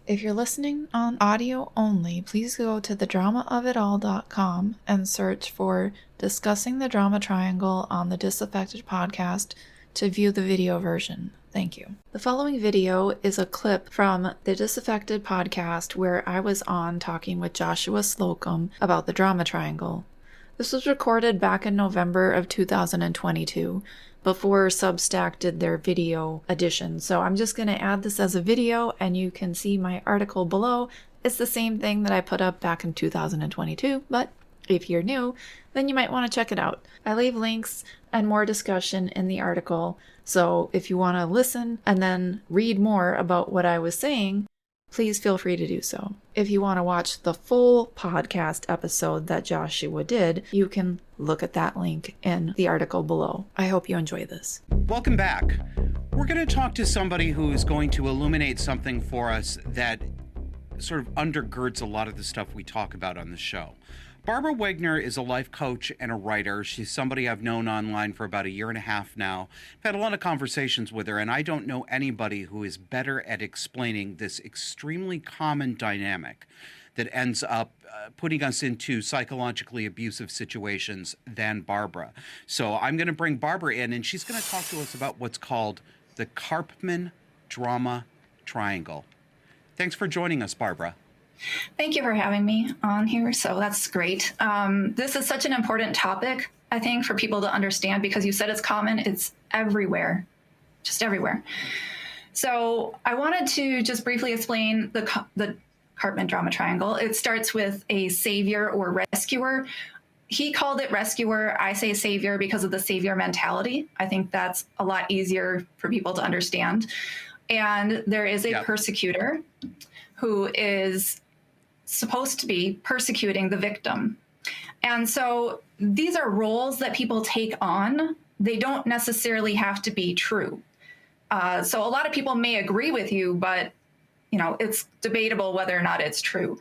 If you're listening on audio only, please go to thedramaofitall.com and search for Discussing the Drama Triangle on the Disaffected podcast to view the video version. Thank you. The following video is a clip from the Disaffected podcast where I was on talking with Joshua Slocum about the drama triangle. This was recorded back in November of 2022, before Substack did their video edition. So I'm just going to add this as a video and you can see my article below. It's the same thing that I put up back in 2022, but if you're new, then you might want to check it out. I leave links and more discussion in the article. So if you want to listen and then read more about what I was saying, please feel free to do so. If you want to watch the full podcast episode that Joshua did, you can look at that link in the article below. I hope you enjoy this. Welcome back. We're going to talk to somebody who is going to illuminate something for us that sort of undergirds a lot of the stuff we talk about on the show. Barbara Wegner is a life coach and a writer. She's somebody I've known online for about a year and a half now. I've had a lot of conversations with her, and I don't know anybody who is better at explaining this extremely common dynamic that ends up putting us into psychologically abusive situations than Barbara. So I'm going to bring Barbara in, and she's going to talk to us about what's called the Karpman Drama Triangle. Thanks for joining us, Barbara. Thank you for having me on here. So that's great. This is such an important topic, I think, for people to understand because you said it's common. It's everywhere, just everywhere. So I wanted to just briefly explain the Karpman drama triangle. It starts with a savior or rescuer. He called it rescuer. I say savior because of the savior mentality. I think that's a lot easier for people to understand. And there is a persecutor who is supposed to be persecuting the victim. And so these are roles that people take on. They don't necessarily have to be true. So a lot of people may agree with you, but it's debatable whether or not it's true.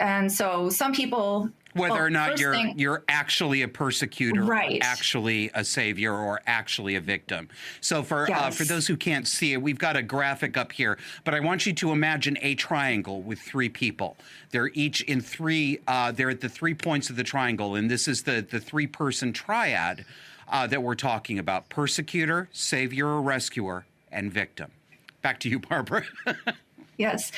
And so some people... Whether or not you're actually a persecutor, right, or actually a savior, or actually a victim. So for those who can't see it, we've got a graphic up here. But I want you to imagine a triangle with three people. They're each in three. They're at the 3 points of the triangle, and this is the three-person triad that we're talking about: persecutor, savior or rescuer, and victim. Back to you, Barbara. Yes.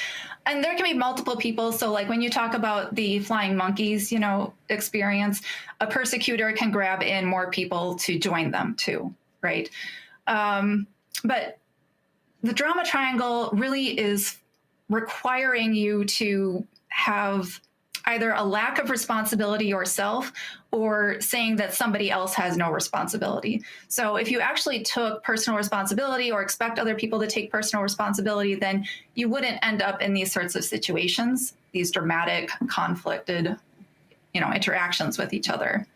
And there can be multiple people. So like when you talk about the flying monkeys, experience, a persecutor can grab in more people to join them too, right? But the drama triangle really is requiring you to have either a lack of responsibility yourself or saying that somebody else has no responsibility. So if you actually took personal responsibility or expect other people to take personal responsibility, then you wouldn't end up in these sorts of situations, these dramatic, conflicted, interactions with each other.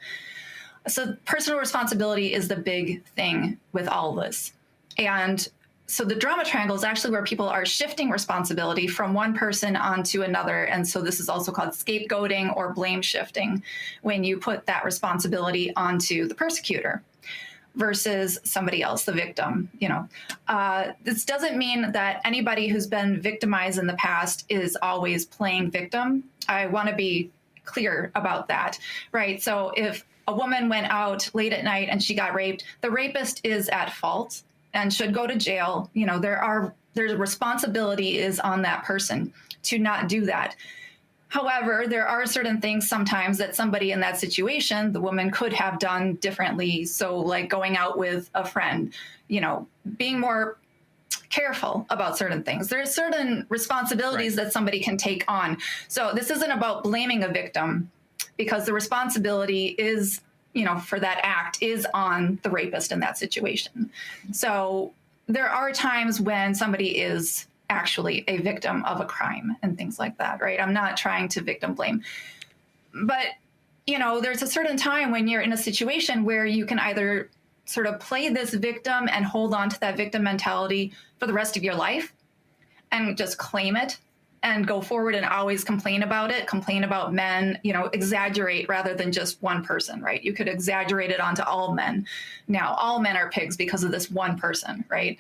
So personal responsibility is the big thing with all of this. And so the drama triangle is actually where people are shifting responsibility from one person onto another. And so this is also called scapegoating or blame shifting when you put that responsibility onto the persecutor versus somebody else, the victim. This doesn't mean that anybody who's been victimized in the past is always playing victim. I want to be clear about that, right? So if a woman went out late at night and she got raped, the rapist is at fault and should go to jail. There's responsibility is on that person to not do that. However, there are certain things sometimes that somebody in that situation, the woman could have done differently. So like going out with a friend, being more careful about certain things. There's certain responsibilities that somebody can take on. So this isn't about blaming a victim because the responsibility is for that act is on the rapist in that situation. So there are times when somebody is actually a victim of a crime and things like that, right? I'm not trying to victim blame. But, there's a certain time when you're in a situation where you can either sort of play this victim and hold on to that victim mentality for the rest of your life and just claim it and go forward and always complain about men, exaggerate rather than just one person, right? You could exaggerate it onto all men. Now, all men are pigs because of this one person, right?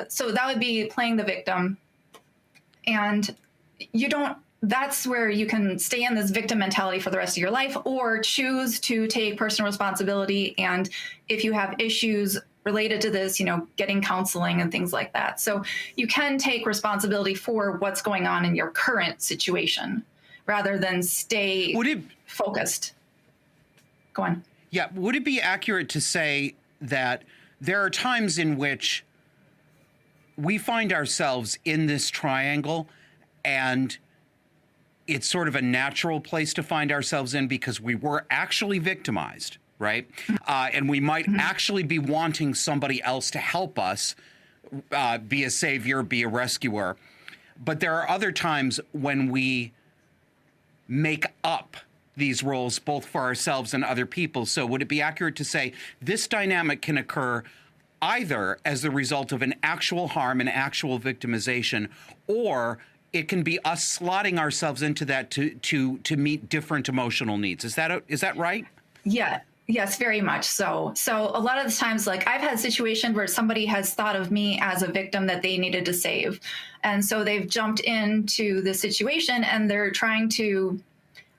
So that would be playing the victim. And that's where you can stay in this victim mentality for the rest of your life, or choose to take personal responsibility. And if you have issues related to this, getting counseling and things like that. So you can take responsibility for what's going on in your current situation rather than stay focused. Go on. Yeah. Would it be accurate to say that there are times in which we find ourselves in this triangle, and it's sort of a natural place to find ourselves in because we were actually victimized, right? And we might actually be wanting somebody else to help us be a savior, be a rescuer. But there are other times when we make up these roles both for ourselves and other people. So would it be accurate to say this dynamic can occur either as the result of an actual harm, an actual victimization, or it can be us slotting ourselves into that to meet different emotional needs. Is that right? Yeah. Yes, very much so. So a lot of the times, like, I've had situations where somebody has thought of me as a victim that they needed to save. And so they've jumped into the situation and they're trying to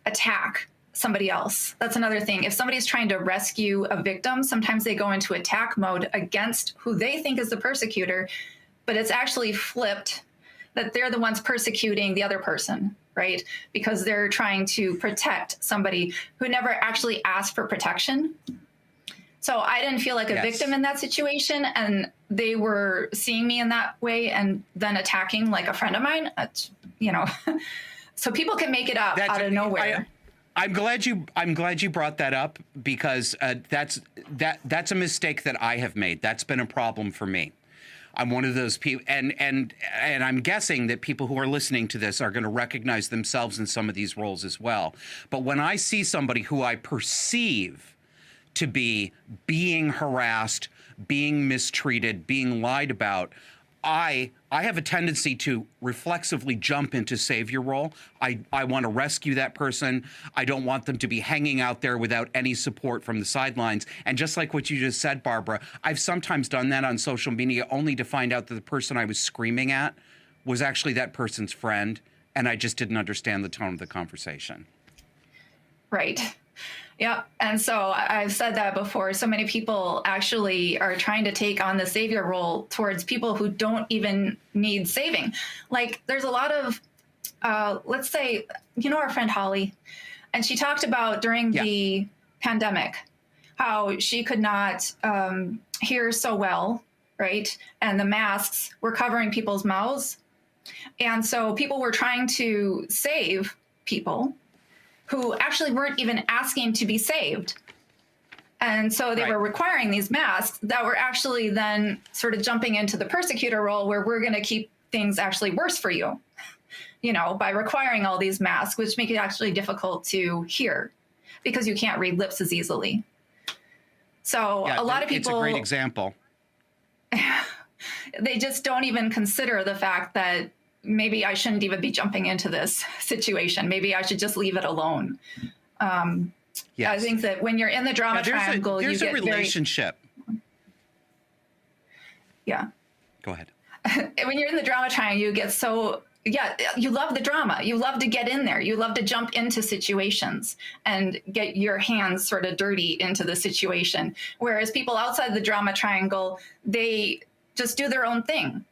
attack somebody else. That's another thing. If somebody's trying to rescue a victim, sometimes they go into attack mode against who they think is the persecutor, but it's actually flipped, that they're the ones persecuting the other person, right? Because they're trying to protect somebody who never actually asked for protection. So I didn't feel like a victim in that situation, and they were seeing me in that way and then attacking like a friend of mine, so people can make it up out of nowhere. I'm glad you brought that up, because that's a mistake that I have made. That's been a problem for me. I'm one of those people, and I'm guessing that people who are listening to this are going to recognize themselves in some of these roles as well. But when I see somebody who I perceive to be being harassed, being mistreated, being lied about, I have a tendency to reflexively jump into savior role. I want to rescue that person. I don't want them to be hanging out there without any support from the sidelines. And just like what you just said, Barbara, I've sometimes done that on social media only to find out that the person I was screaming at was actually that person's friend, and I just didn't understand the tone of the conversation. Right. Yeah. And so I've said that before. So many people actually are trying to take on the savior role towards people who don't even need saving. Like, there's a lot of, let's say, our friend Holly, and she talked about during the pandemic, how she could not hear so well, right? And the masks were covering people's mouths. And so people were trying to save people who actually weren't even asking to be saved. And so they were requiring these masks that were actually then sort of jumping into the persecutor role, where we're going to keep things actually worse for you, by requiring all these masks, which make it actually difficult to hear because you can't read lips as easily. So a lot of people... It's a great example. They just don't even consider the fact that maybe I shouldn't even be jumping into this situation. Maybe I should just leave it alone. I think that when you're in the drama triangle, there's a relationship. Yeah. Go ahead. When you're in the drama triangle, you get you love the drama. You love to get in there. You love to jump into situations and get your hands sort of dirty into the situation. Whereas people outside the drama triangle, they just do their own thing.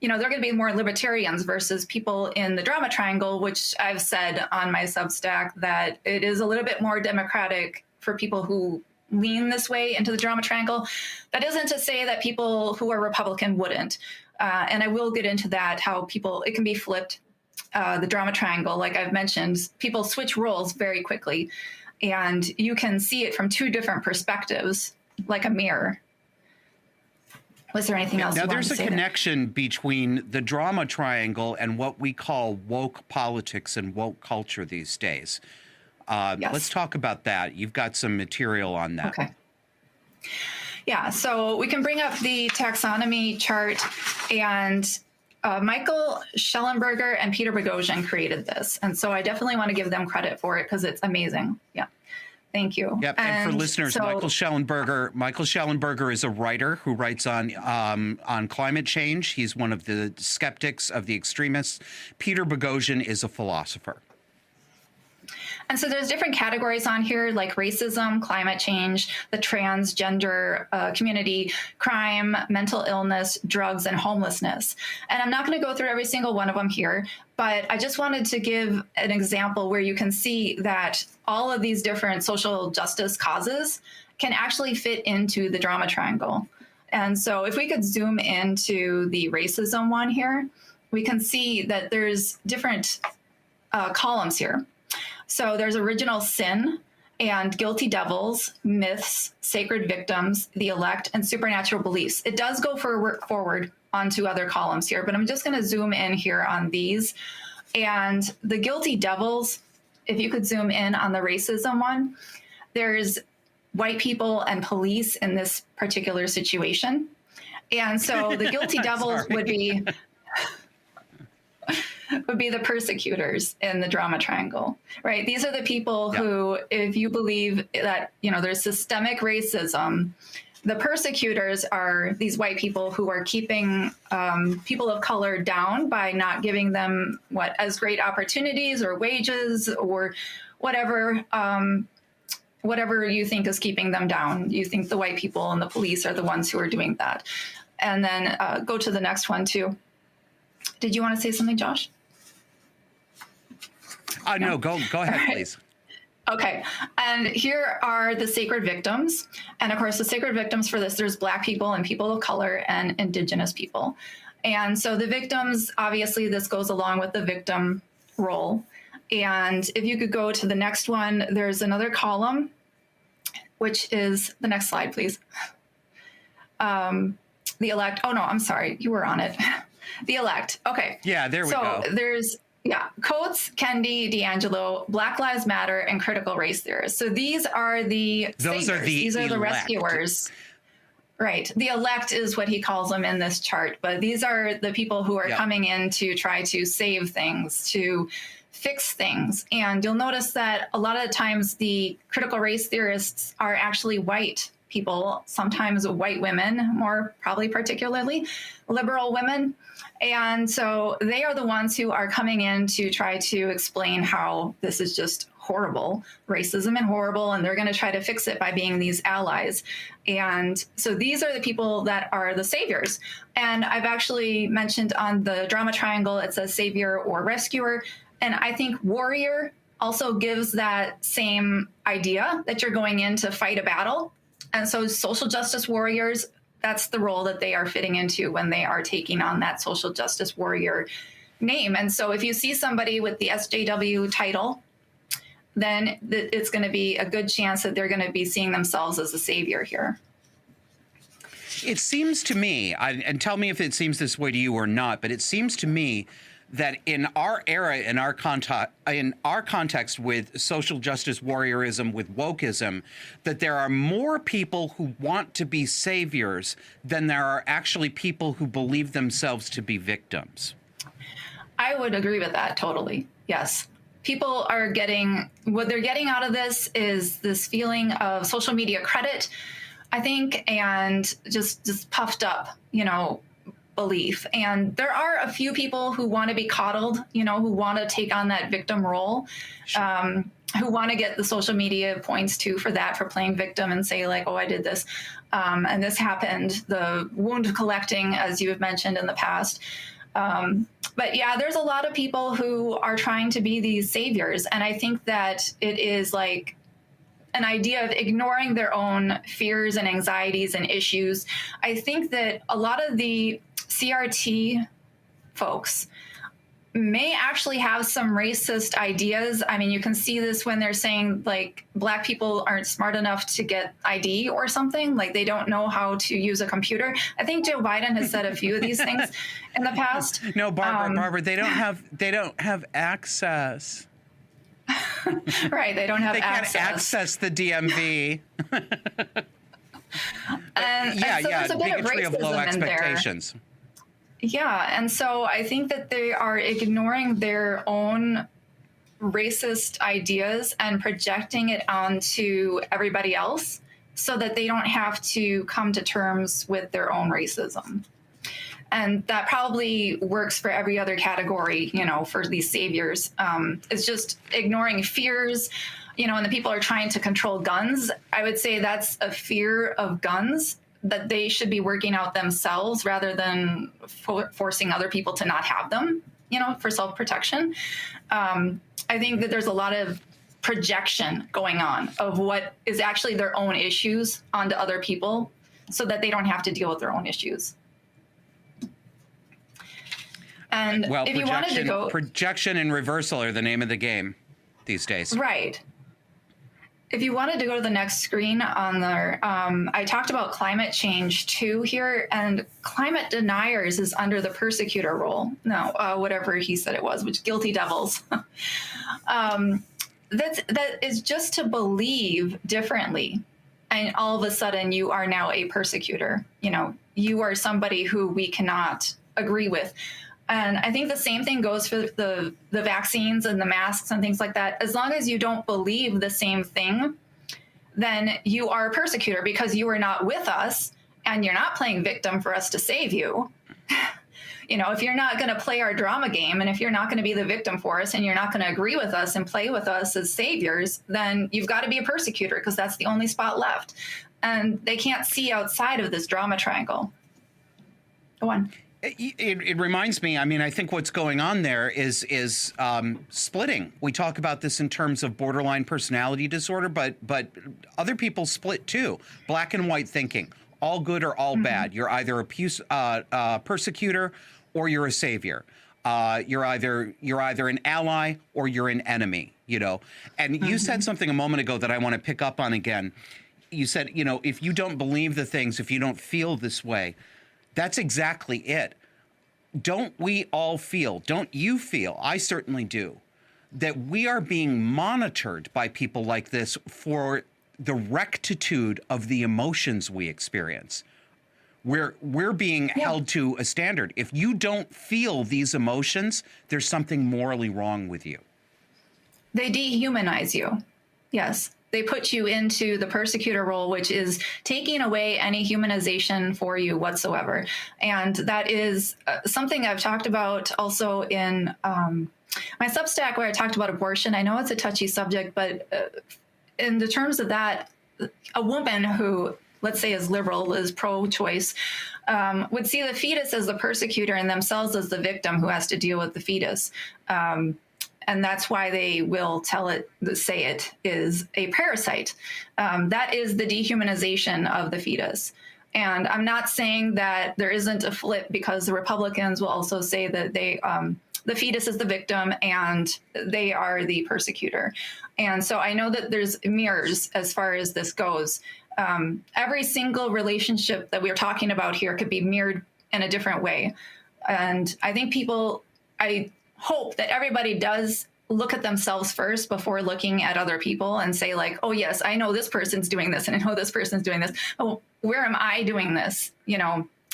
They're going to be more libertarians versus people in the drama triangle, which I've said on my Substack that it is a little bit more democratic for people who lean this way into the drama triangle. That isn't to say that people who are Republican wouldn't. And I will get into that, how it can be flipped, the drama triangle. Like I've mentioned, people switch roles very quickly, and you can see it from two different perspectives, like a mirror. Was there anything else? Now, there's a connection between the drama triangle and what we call woke politics and woke culture these days. Let's talk about that. You've got some material on that. Okay. Yeah, so we can bring up the taxonomy chart, and Michael Schellenberger and Peter Boghossian created this. And so I definitely want to give them credit for it because it's amazing. Yeah. Thank you. Yep. And for listeners, Michael Schellenberger is a writer who writes on climate change. He's one of the skeptics of the extremists. Peter Boghossian is a philosopher. And so there's different categories on here, like racism, climate change, the transgender community, crime, mental illness, drugs, and homelessness. And I'm not going to go through every single one of them here, but I just wanted to give an example where you can see that all of these different social justice causes can actually fit into the drama triangle. And so if we could zoom into the racism one here, we can see that there's different columns here. So there's original sin and guilty devils, myths, sacred victims, the elect, and supernatural beliefs. It does go forward onto other columns here, but I'm just going to zoom in here on these. And the guilty devils, if you could zoom in on the racism one, there's white people and police in this particular situation. And so the guilty devils would be the persecutors in the drama triangle, right? These are the people who, if you believe that, there's systemic racism, the persecutors are these white people who are keeping people of color down by not giving them as great opportunities or wages or whatever you think is keeping them down. You think the white people and the police are the ones who are doing that. And then go to the next one too. Did you want to say something, Josh? No, go ahead, please. Okay. And here are the sacred victims. And of course, the sacred victims for this, there's Black people and people of color and Indigenous people. And so the victims, obviously, this goes along with the victim role. And if you could go to the next one, there's another column, which is the next slide, please. The elect. Oh, no, I'm sorry. You were on it. The elect. Okay. Yeah, there we go. So there's, Coates, Kendi, D'Angelo, Black Lives Matter, and critical race theorists. So these are the saviors. These are the rescuers. Right. The elect is what he calls them in this chart. But these are the people who are coming in to try to save things, to fix things. And you'll notice that a lot of the times the critical race theorists are actually white people, sometimes white women, more probably particularly liberal women. And so they are the ones who are coming in to try to explain how this is just horrible, racism and horrible, and they're going to try to fix it by being these allies. And so these are the people that are the saviors. And I've actually mentioned on the drama triangle, it says savior or rescuer. And I think warrior also gives that same idea that you're going in to fight a battle. And so social justice warriors, that's the role that they are fitting into when they are taking on that social justice warrior name. And so if you see somebody with the SJW title, then it's going to be a good chance that they're going to be seeing themselves as a savior here. It seems to me, and tell me if it seems this way to you or not, but it seems to me that in our era, in our context with social justice warriorism, with wokeism, that there are more people who want to be saviors than there are actually people who believe themselves to be victims. I would agree with that totally. Yes. People are what they're getting out of this is this feeling of social media credit, I think, and just puffed up, belief. And there are a few people who want to be coddled, who want to take on that victim role, who want to get the social media points too for playing victim and say like, oh, I did this. And this happened, the wound collecting, as you have mentioned in the past. But yeah, there's a lot of people who are trying to be these saviors. And I think that it is like an idea of ignoring their own fears and anxieties and issues. I think that a lot of the CRT folks may actually have some racist ideas. I mean, you can see this when they're saying like Black people aren't smart enough to get ID or something, like they don't know how to use a computer. I think Joe Biden has said a few of these things in the past. No, Barbara, they don't have access. Right, they don't have access. They can't access the DMV. and so there's a bit of bigotry racism of low in expectations. there. Yeah, and so I think that they are ignoring their own racist ideas and projecting it onto everybody else so that they don't have to come to terms with their own racism. And that probably works for every other category, for these saviors. It's just ignoring fears, and the people are trying to control guns. I would say that's a fear of guns that they should be working out themselves rather than forcing other people to not have them, for self-protection. I think that there's a lot of projection going on of what is actually their own issues onto other people so that they don't have to deal with their own issues. And if you wanted to go... Projection and reversal are the name of the game these days. Right. If you wanted to go to the next screen on there, I talked about climate change too here, and climate deniers is under the persecutor role. No, whatever he said it was, which guilty devils. That is just to believe differently. And all of a sudden you are now a persecutor. You are somebody who we cannot agree with. And I think the same thing goes for the vaccines and the masks and things like that. As long as you don't believe the same thing, then you are a persecutor because you are not with us and you're not playing victim for us to save you. If you're not going to play our drama game and if you're not going to be the victim for us and you're not going to agree with us and play with us as saviors, then you've got to be a persecutor because that's the only spot left. And they can't see outside of this drama triangle. Go on. It reminds me, I think what's going on there is splitting. We talk about this in terms of borderline personality disorder, but other people split too. Black and white thinking, all good or all bad. You're either a persecutor or you're a savior. You're either an ally or you're an enemy, And you said something a moment ago that I want to pick up on again. You said, if you don't believe the things, if you don't feel this way, that's exactly it. Don't we all feel, don't you feel, I certainly do, that we are being monitored by people like this for the rectitude of the emotions we experience? We're being held to a standard. If you don't feel these emotions, there's something morally wrong with you. They dehumanize you. Yes. They put you into the persecutor role, which is taking away any humanization for you whatsoever. And that is something I've talked about also in my Substack where I talked about abortion. I know it's a touchy subject, but in the terms of that, a woman who, let's say, is liberal, is pro-choice, would see the fetus as the persecutor and themselves as the victim who has to deal with the fetus. And that's why they will say it is a parasite. That is the dehumanization of the fetus. And I'm not saying that there isn't a flip, because the Republicans will also say that the fetus is the victim and they are the persecutor. And so I know that there's mirrors as far as this goes. Every single relationship that we're talking about here could be mirrored in a different way. And I think I hope that everybody does look at themselves first before looking at other people and say, like, oh, yes, I know this person's doing this and I know this person's doing this. Oh, where am I doing this?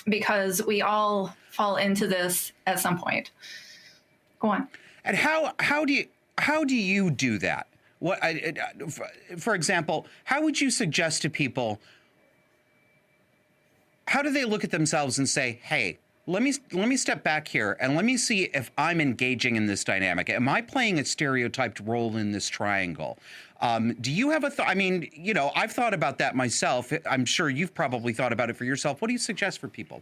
Because we all fall into this at some point. Go on. And how do you do that? For example, how would you suggest to people, how do they look at themselves and say, hey, let me step back here and let me see if I'm engaging in this dynamic. Am I playing a stereotyped role in this triangle? Do you have a thought? I've thought about that myself. I'm sure you've probably thought about it for yourself. What do you suggest for people?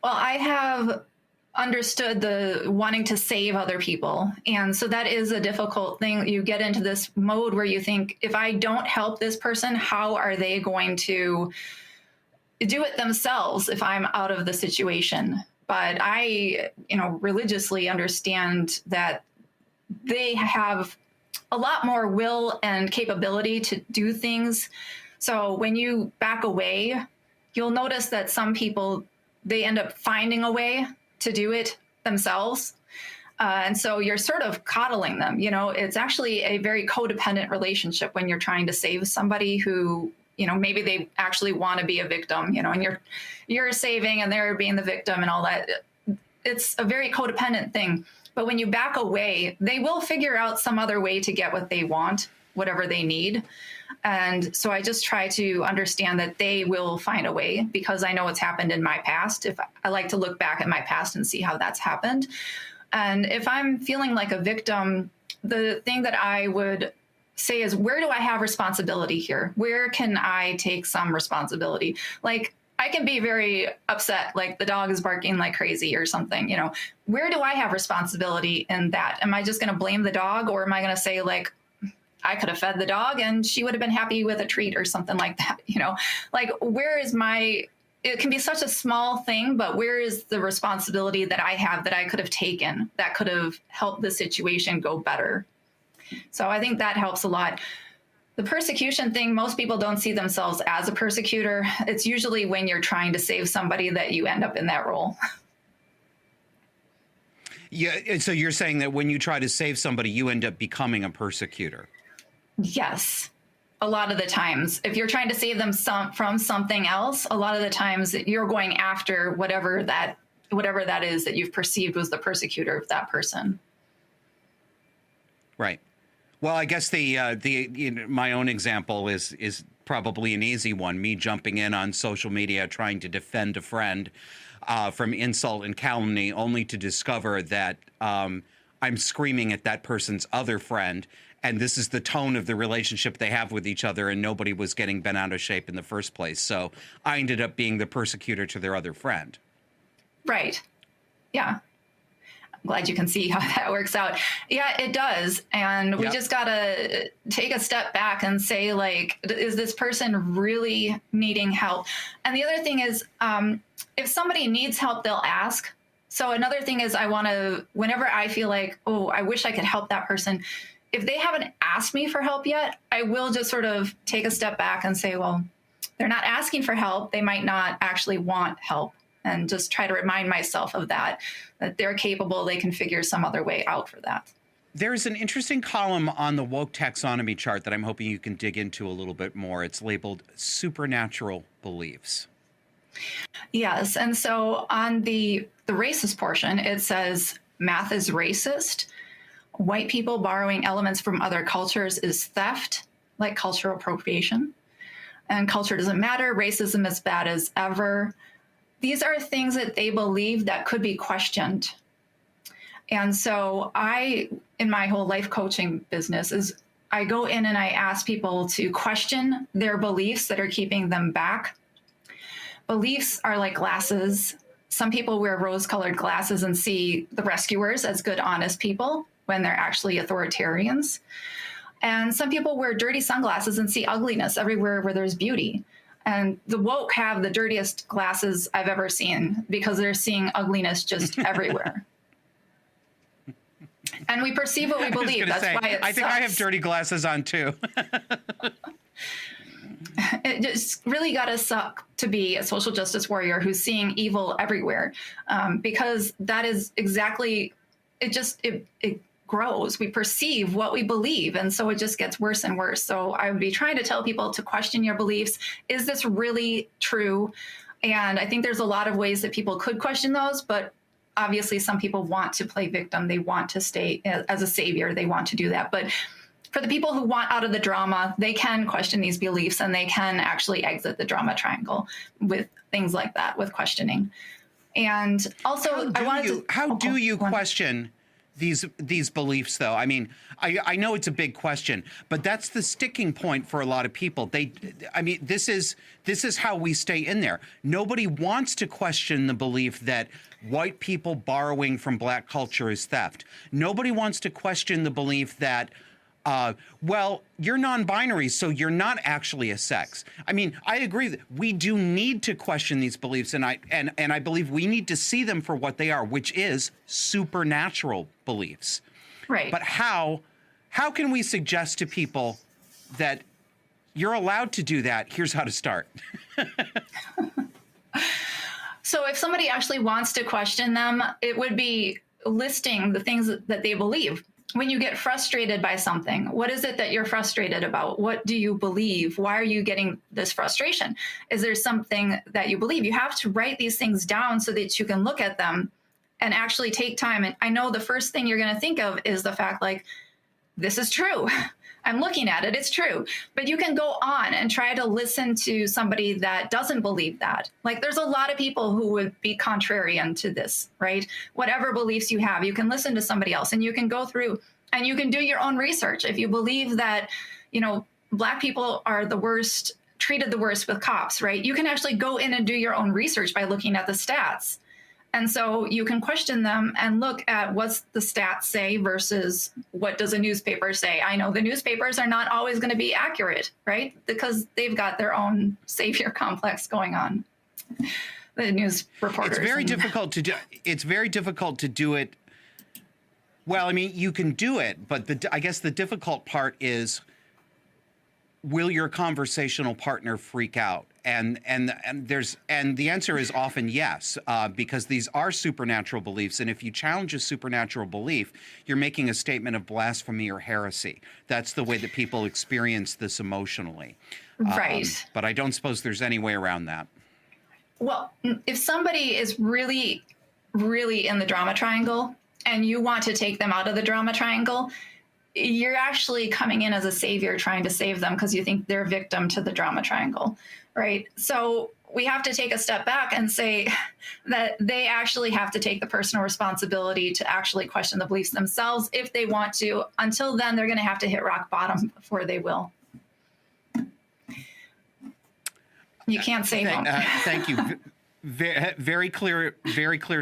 Well, I have understood the wanting to save other people. And so that is a difficult thing. You get into this mode where you think, if I don't help this person, how are they going to do it themselves if I'm out of the situation? But I, religiously understand that they have a lot more will and capability to do things. So when you back away, you'll notice that some people, they end up finding a way to do it themselves. And so you're sort of coddling them. It's actually a very codependent relationship when you're trying to save somebody who, maybe they actually want to be a victim, and you're saving and they're being the victim and all that. It's a very codependent thing. But when you back away, they will figure out some other way to get what they want, whatever they need. And so I just try to understand that they will find a way, because I know what's happened in my past. If I like to look back at my past and see how that's happened. And if I'm feeling like a victim, the thing that I would say is, where do I have responsibility here? Where can I take some responsibility? Like, I can be very upset, like the dog is barking like crazy or something, you know, where do I have responsibility in that? Am I just going to blame the dog, or am I going to say, like, I could have fed the dog and she would have been happy with a treat or something like that, you know, like, where is it can be such a small thing, but where is the responsibility that I have that I could have taken that could have helped the situation go better? So I think that helps a lot. The persecution thing, most people don't see themselves as a persecutor. It's usually when you're trying to save somebody that you end up in that role. Yeah. So you're saying that when you try to save somebody, you end up becoming a persecutor? Yes. A lot of the times, if you're trying to save them from something else, a lot of the times you're going after whatever that is that you've perceived was the persecutor of that person. Right. Well, I guess my own example is probably an easy one. Me jumping in on social media trying to defend a friend from insult and calumny, only to discover that I'm screaming at that person's other friend, and this is the tone of the relationship they have with each other, and nobody was getting bent out of shape in the first place. So I ended up being the persecutor to their other friend. Right. Yeah. I'm glad you can see how that works out. Yeah, it does. And we just got to take a step back and say, like, is this person really needing help? And the other thing is, if somebody needs help, they'll ask. So another thing is, whenever I feel like, oh, I wish I could help that person, if they haven't asked me for help yet, I will just sort of take a step back and say, well, they're not asking for help. They might not actually want help. And just try to remind myself of that they're capable, they can figure some other way out for that. There's an interesting column on the woke taxonomy chart that I'm hoping you can dig into a little bit more. It's labeled supernatural beliefs. Yes. And so on the racist portion, it says math is racist. White people borrowing elements from other cultures is theft, like cultural appropriation. And culture doesn't matter. Racism is bad as ever. These are things that they believe that could be questioned. And so in my whole life coaching business, I go in and I ask people to question their beliefs that are keeping them back. Beliefs are like glasses. Some people wear rose-colored glasses and see the rescuers as good, honest people when they're actually authoritarians. And some people wear dirty sunglasses and see ugliness everywhere where there's beauty. And the woke have the dirtiest glasses I've ever seen because they're seeing ugliness just everywhere. And we perceive what we believe. That's why it sucks. I think I have dirty glasses on too. It just really got to suck to be a social justice warrior who's seeing evil everywhere, because that is exactly, it grows. We perceive what we believe. And so it just gets worse and worse. So I would be trying to tell people to question your beliefs. Is this really true? And I think there's a lot of ways that people could question those, but obviously some people want to play victim. They want to stay as a savior. They want to do that. But for the people who want out of the drama, they can question these beliefs and they can actually exit the drama triangle with things like that, with questioning. And also, how do you question these beliefs, though? I mean, I know it's a big question, but that's the sticking point for a lot of people. This is how we stay in there. Nobody wants to question the belief that white people borrowing from black culture is theft. Nobody wants to question the belief that, well, you're non-binary, so you're not actually a sex. I mean, I agree that we do need to question these beliefs, and I believe we need to see them for what they are, which is supernatural beliefs. Right. But how can we suggest to people that you're allowed to do that? Here's how to start. So if somebody actually wants to question them, it would be listing the things that they believe. When you get frustrated by something, what is it that you're frustrated about? What do you believe? Why are you getting this frustration? Is there something that you believe? You have to write these things down so that you can look at them and actually take time. And I know the first thing you're going to think of is the fact like, this is true. I'm looking at it. It's true. But you can go on and try to listen to somebody that doesn't believe that. Like there's a lot of people who would be contrarian to this, right? Whatever beliefs you have, you can listen to somebody else and you can go through and you can do your own research. If you believe that, you know, Black people are the worst, treated the worst with cops, right? You can actually go in and do your own research by looking at the stats. And so you can question them and look at what's the stats say versus what does a newspaper say. I know the newspapers are not always going to be accurate, right? Because they've got their own savior complex going on. The news reporters. It's very difficult to do. It's very difficult to do it. Well, I mean, you can do it, but I guess the difficult part is, will your conversational partner freak out? And the answer is often yes, because these are supernatural beliefs. And if you challenge a supernatural belief, you're making a statement of blasphemy or heresy. That's the way that people experience this emotionally. Right. But I don't suppose there's any way around that. Well, if somebody is really, really in the drama triangle and you want to take them out of the drama triangle, you're actually coming in as a savior trying to save them because you think they're victim to the drama triangle, right? So we have to take a step back and say that they actually have to take the personal responsibility to actually question the beliefs themselves if they want to. Until then, they're going to have to hit rock bottom before they will. You can't save them. Thank you. Very clear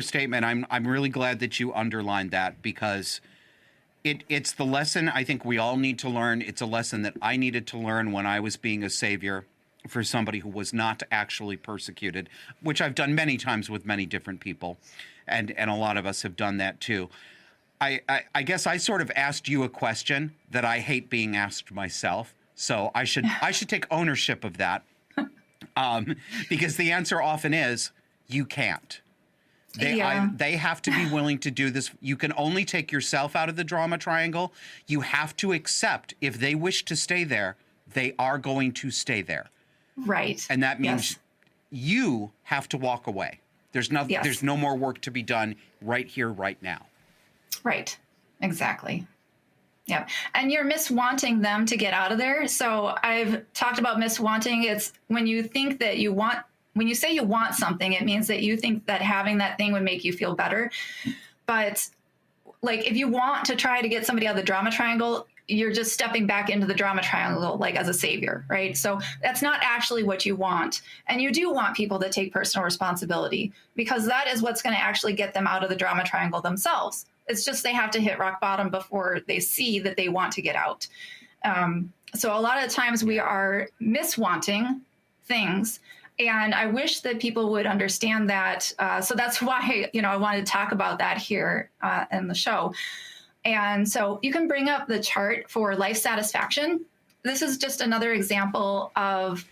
statement. I'm really glad that you underlined that because it's the lesson I think we all need to learn. It's a lesson that I needed to learn when I was being a savior for somebody who was not actually persecuted, which I've done many times with many different people, and a lot of us have done that too. I guess I sort of asked you a question that I hate being asked myself, so I should take ownership of that, because the answer often is you can't. They have to be willing to do this. You can only take yourself out of the drama triangle. You have to accept if they wish to stay there, they are going to stay there. Right. And that means you have to walk away. There's no more work to be done right here, right now. Right. Exactly. Yep. And you're miswanting them to get out of there. So I've talked about miswanting. It's when you think that you want, when you say you want something, it means that you think that having that thing would make you feel better. But like if you want to try to get somebody out of the drama triangle, you're just stepping back into the drama triangle, like as a savior, right? So that's not actually what you want. And you do want people to take personal responsibility because that is what's going to actually get them out of the drama triangle themselves. It's just they have to hit rock bottom before they see that they want to get out. So a lot of times we are miswanting things. And I wish that people would understand that. So that's why, I wanted to talk about that here in the show. And so you can bring up the chart for life satisfaction. This is just another example of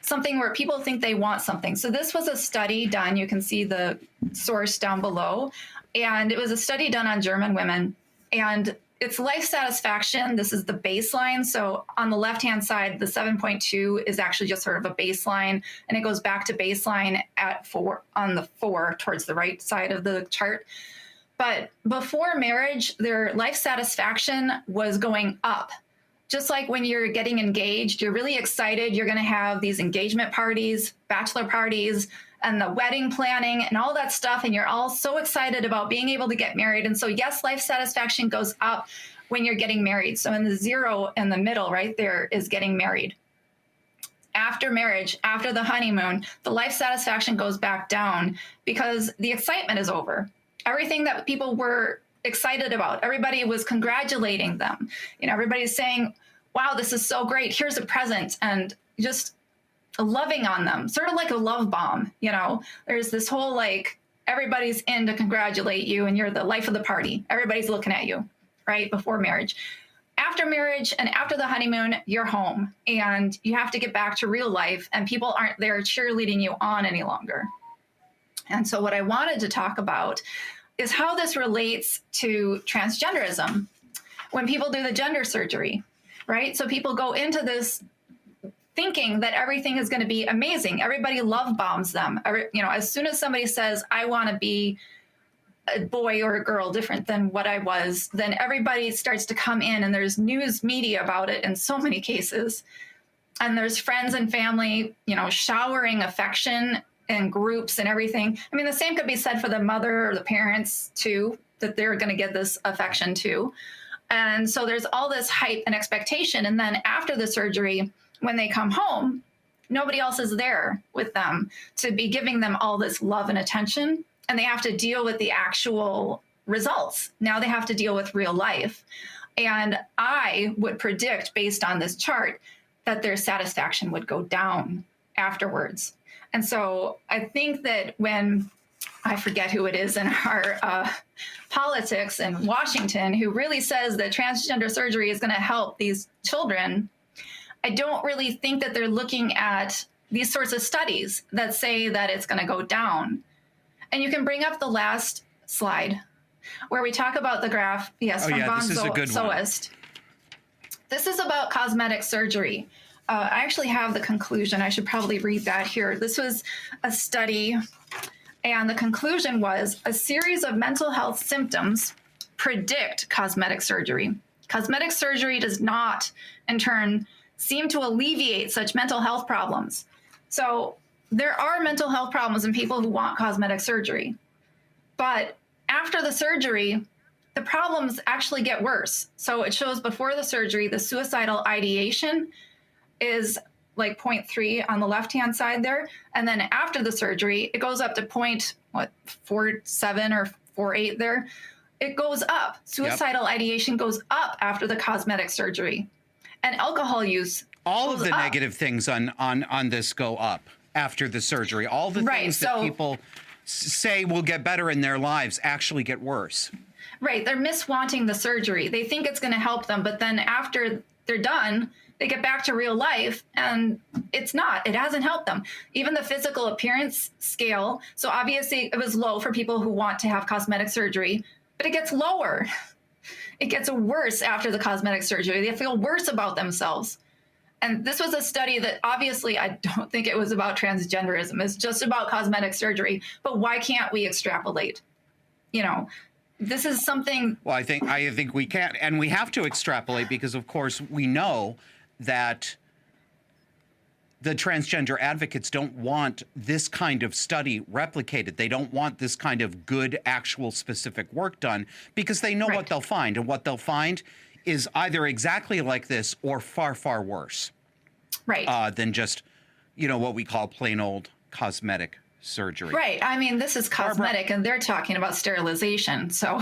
something where people think they want something. So this was a study done. You can see the source down below. And it was a study done on German women. And it's life satisfaction. This is the baseline. So on the left-hand side, the 7.2 is actually just sort of a baseline. And it goes back to baseline at 4 on the 4 towards the right side of the chart. But before marriage, their life satisfaction was going up. Just like when you're getting engaged, you're really excited. You're going to have these engagement parties, bachelor parties, and the wedding planning and all that stuff. And you're all so excited about being able to get married. And so, yes, life satisfaction goes up when you're getting married. So in the 0 in the middle right there is getting married. After marriage, after the honeymoon, the life satisfaction goes back down because the excitement is over. Everything that people were excited about, everybody was congratulating them. Everybody's saying, wow, this is so great. Here's a present, and just loving on them, sort of like a love bomb. There's this whole everybody's in to congratulate you and you're the life of the party. Everybody's looking at you, right? Before marriage. After marriage and after the honeymoon, you're home and you have to get back to real life and people aren't there cheerleading you on any longer. And so what I wanted to talk about is how this relates to transgenderism when people do the gender surgery, right? So people go into this thinking that everything is going to be amazing. Everybody love bombs them. As soon as somebody says, I want to be a boy or a girl different than what I was, then everybody starts to come in and there's news media about it in so many cases. And there's friends and family, showering affection in groups and everything. I mean, the same could be said for the mother or the parents too, that they're going to get this affection too. And so there's all this hype and expectation. And then after the surgery, when they come home, nobody else is there with them to be giving them all this love and attention. And they have to deal with the actual results. Now they have to deal with real life. And I would predict, based on this chart, that their satisfaction would go down afterwards. And so I think that when, I forget who it is in our politics in Washington, who really says that transgender surgery is going to help these children, I don't really think that they're looking at these sorts of studies that say that it's going to go down. And you can bring up the last slide where we talk about the graph. Yes, from Von this is a good Soest. This is about cosmetic surgery. I actually have the conclusion. I should probably read that here. This was a study, and the conclusion was a series of mental health symptoms predict cosmetic surgery. Cosmetic surgery does not, in turn, seem to alleviate such mental health problems. So there are mental health problems in people who want cosmetic surgery. But after the surgery, the problems actually get worse. So it shows before the surgery, the suicidal ideation is like 0.3 on the left-hand side there. And then after the surgery, it goes up to 0.47 or 0.48 there. It goes up. Suicidal ideation goes up after the cosmetic surgery. And alcohol use all of the up. Negative things on this go up after the surgery. All the things that people say will get better in their lives actually get worse. Right. They're miswanting the surgery. They think it's going to help them, but then after they're done, they get back to real life and it's not. It hasn't helped them. Even the physical appearance scale. So obviously it was low for people who want to have cosmetic surgery, but it gets lower. It gets worse after the cosmetic surgery. They feel worse about themselves. And this was a study that obviously I don't think it was about transgenderism. It's just about cosmetic surgery. But why can't we extrapolate? This is something. Well, I think we can, and we have to extrapolate because, of course, we know that the transgender advocates don't want this kind of study replicated. They don't want this kind of good, actual, specific work done because they know what they'll find, and what they'll find is either exactly like this or far, far worse. Right. Than just, what we call plain old cosmetic surgery. Right. I mean, this is cosmetic, and they're talking about sterilization. So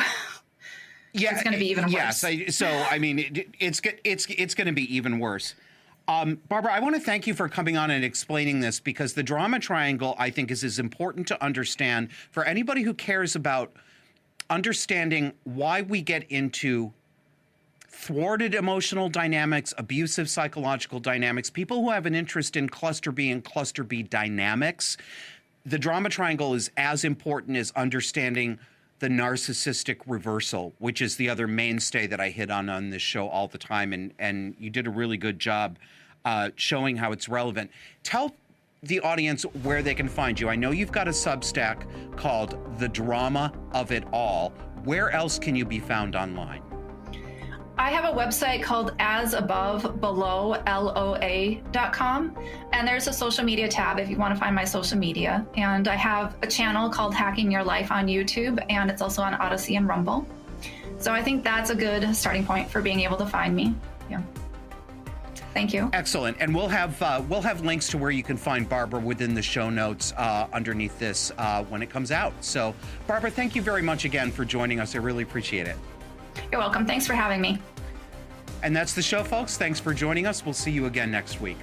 it's going to be even worse. Yes. It's going to be even worse. Barbara, I want to thank you for coming on and explaining this because the drama triangle, I think, is as important to understand for anybody who cares about understanding why we get into thwarted emotional dynamics, abusive psychological dynamics, people who have an interest in cluster B and cluster B dynamics. The drama triangle is as important as understanding the narcissistic reversal, which is the other mainstay that I hit on this show all the time. And you did a really good job showing how it's relevant. Tell the audience where they can find you. I know you've got a Substack called The Drama of It All. Where else can you be found online? I have a website called asabovebelowloa.com, and there's a social media tab if you want to find my social media. And I have a channel called Hacking Your Life on YouTube, and it's also on Odyssey and Rumble. So I think that's a good starting point for being able to find me. Yeah. Thank you. Excellent. And we'll have links to where you can find Barbara within the show notes underneath this when it comes out. So, Barbara, thank you very much again for joining us. I really appreciate it. You're welcome. Thanks for having me. And that's the show, folks. Thanks for joining us. We'll see you again next week.